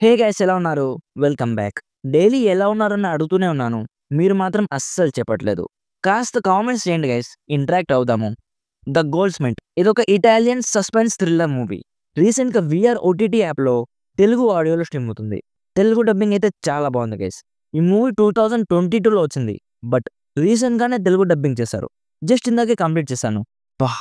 Hey guys ఎలా ఉన్నారు? Welcome back. Daily ఎలా ఉన్నారని అడుగుతూనే ఉన్నాను. మీరు మాత్రం అస్సలు చెప్పట్లేదు. కాస్త కామెంట్స్ చేయండి గైస్. ఇంటరాక్ట్ అవుదాము. 'ద గోల్డ్‌స్మిత్' ఇదొక ఇటాలియన్ సస్పెన్స్ థ్రిల్లర్ మూవీ. రీసెంట్‌గా వీఆర్ ఓటీటీ యాప్‌లో తెలుగు ఆడియోలో స్ట్రీమ్ అవుతుంది. తెలుగు డబ్బింగ్ అయితే చాలా బాగుంది గైస్. ఈ మూవీ 2022లో వచ్చింది. బట్ రీసెంట్‌గానే తెలుగు డబ్బింగ్ చేశారు. జస్ట్ ఇందాకే కంప్లీట్ చేశాను. అబ్బా!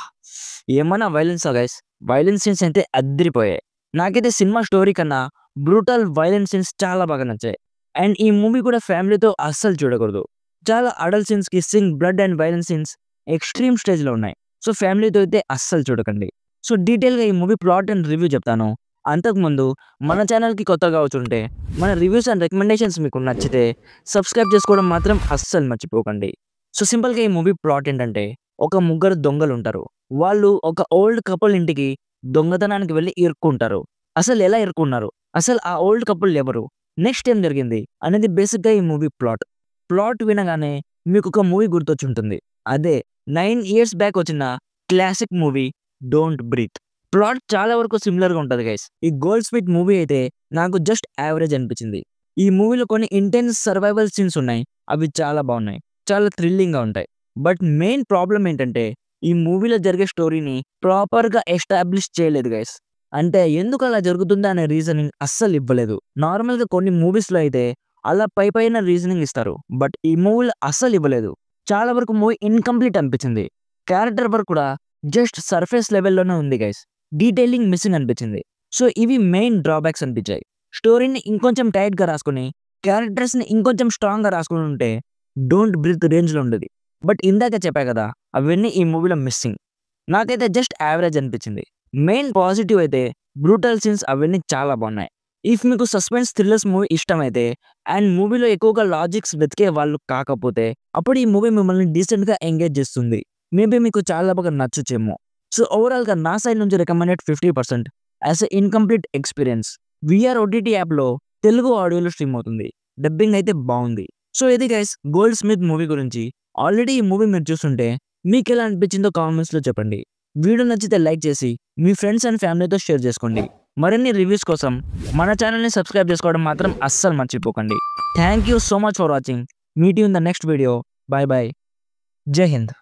ఏమన్నా వైలెన్సా గైస్. వైలెన్స్ సీన్స్ అయితే అద్దిరిపోయాయి. నాకైతే సినిమా స్టోరీ కన్నా బ్రూటల్ వైలెన్స్ సీన్స్ చాలా బాగా నచ్చాయి. అండ్ ఈ మూవీ కూడా ఫ్యామిలీతో అస్సలు చూడకూడదు. చాలా adult scenes, kissing, blood and violence scenes extreme స్టేజ్‌లో ఉన్నాయి. సో ఫ్యామిలీతో అయితే అస్సలు చూడకండి. సో డీటెయిల్‌గా ఈ మూవీ ప్లాట్ అండ్ రివ్యూ చెప్తాను. అంతకుముందు మన ఛానల్‌కి కొత్తగా వచ్చుంటే మన రివ్యూస్ అండ్ రికమెండేషన్స్ మీకు నచ్చితే సబ్స్క్రైబ్ చేసుకోవడం మాత్రం అస్సలు మర్చిపోకండి. సో సింపుల్‌గా ఈ మూవీ ప్లాట్ ఏంటంటే ఒక ముగ్గురు దొంగలుంటారు. వాళ్ళు ఒక ఓల్డ్ కపుల్ ఇంటికి దొంగతనానికి వెళ్లి ఇరుక్కుంటారు. అసలు ఎలా ఇరుక్కున్నారు? అసలు ఆ ఓల్డ్ కపుల్ ఎవరు? నెక్స్ట్ ఏం జరిగింది? అనేది బేసిక్‌గా ఈ మూవీ ప్లాట్. ప్లాట్ వినగానే మీకొక మూవీ గుర్తొచ్చుంటుంది. అదే 9 ఇయర్స్ బ్యాక్ వచ్చిన classic movie 'don't breathe'. Plot చాలా వరకు సిమిలర్‌గా ఉంటది గైస్. ఈ 'గోల్డ్‌స్మిత్' మూవీ అయితే నాకు జస్ట్ యావరేజ్ అనిపించింది. ఈ మూవీలో కొన్ని ఇంటెన్స్ సర్వైవల్ సీన్స్ ఉన్నాయి. అవి చాలా బాగున్నాయి. చాలా థ్రిల్లింగ్‌గా ఉంటాయి. బట్ మెయిన్ ప్రాబ్లమ్ ఏంటంటే ఈ మూవీలో జరిగే స్టోరీని ప్రాపర్‌గా ఎస్టాబ్లిష్ చేయలేదు గైస్. అంటే ఎందుకు అలా జరుగుతుంది అనే రీజనింగ్ అస్సలు ఇవ్వలేదు. నార్మల్‌గా కొన్ని మూవీస్‌లో అయితే అలా పైపైన రీజనింగ్ ఇస్తారు. బట్ ఈ మూవీలో అస్సలు ఇవ్వలేదు. చాలా వరకు మూవీ ఇన్‌కంప్లీట్ అనిపించింది. క్యారెక్టర్ వర్క్ కూడా జస్ట్ సర్ఫేస్ లెవెల్‌లోనే ఉంది గైస్. డీటెయిలింగ్ మిస్సింగ్ అనిపించింది. సో ఇవి మెయిన్ డ్రాబ్యాక్స్ అనిపించాయి. స్టోరీని ఇంకొంచెం టైట్‌గా రాసుకొని, క్యారెక్టర్స్‌ని ఇంకొంచెం స్ట్రాంగ్‌గా రాసుకొని ఉంటే 'డోంట్ బ్రీత్' రేంజ్‌లో ఉండేది. బట్ ఇందాక చెప్పా కదా! అవన్నీ ఈ మూవీలో మిస్సింగ్. నాకైతే జస్ట్ యావరేజ్ అనిపించింది. మెయిన్ పాజిటివ్ అయితే బ్రూటల్ సీన్స్ అవన్నీ చాలా బాగున్నాయి. ఇఫ్ మీకు సస్పెన్స్ థ్రిల్లర్స్ మూవీ ఇష్టమైతే అండ్ మూవీలో ఎక్కువగా లాజిక్స్ వెతికే వాళ్ళు కాకపోతే అప్పుడు ఈ మూవీ మిమ్మల్ని డీసెంట్‌గా ఎంగేజ్ చేస్తుంది. మేబీ మీకు చాలా బాగా నచ్చొచ్చేమో. సో ఓవరాల్‌గా నా సైడ్ నుంచి recommended 50% as a incomplete experience. VR OTT యాప్‌లో తెలుగు ఆడియోలో స్ట్రీమ్ అవుతుంది. డబ్బింగ్ అయితే బాగుంది. సో ఇది గైస్ 'గోల్డ్‌స్మిత్' మూవీ గురించి. ఆల్రెడీ ఈ మూవీ మీరు చూస్తుంటే మీకెలా అనిపించిందో కామెంట్స్‌లో చెప్పండి. వీడియో నచ్చితే లైక్ చేసి మీ ఫ్రెండ్స్ అండ్ ఫ్యామిలీతో షేర్ చేసుకోండి. మరిన్ని రివ్యూస్ కోసం మన ఛానల్‌ని సబ్స్క్రైబ్ చేసుకోవడం మాత్రం అస్సలు మర్చిపోకండి. Thank you so much for watching. Meet you in the next video. By by. జై హింద్.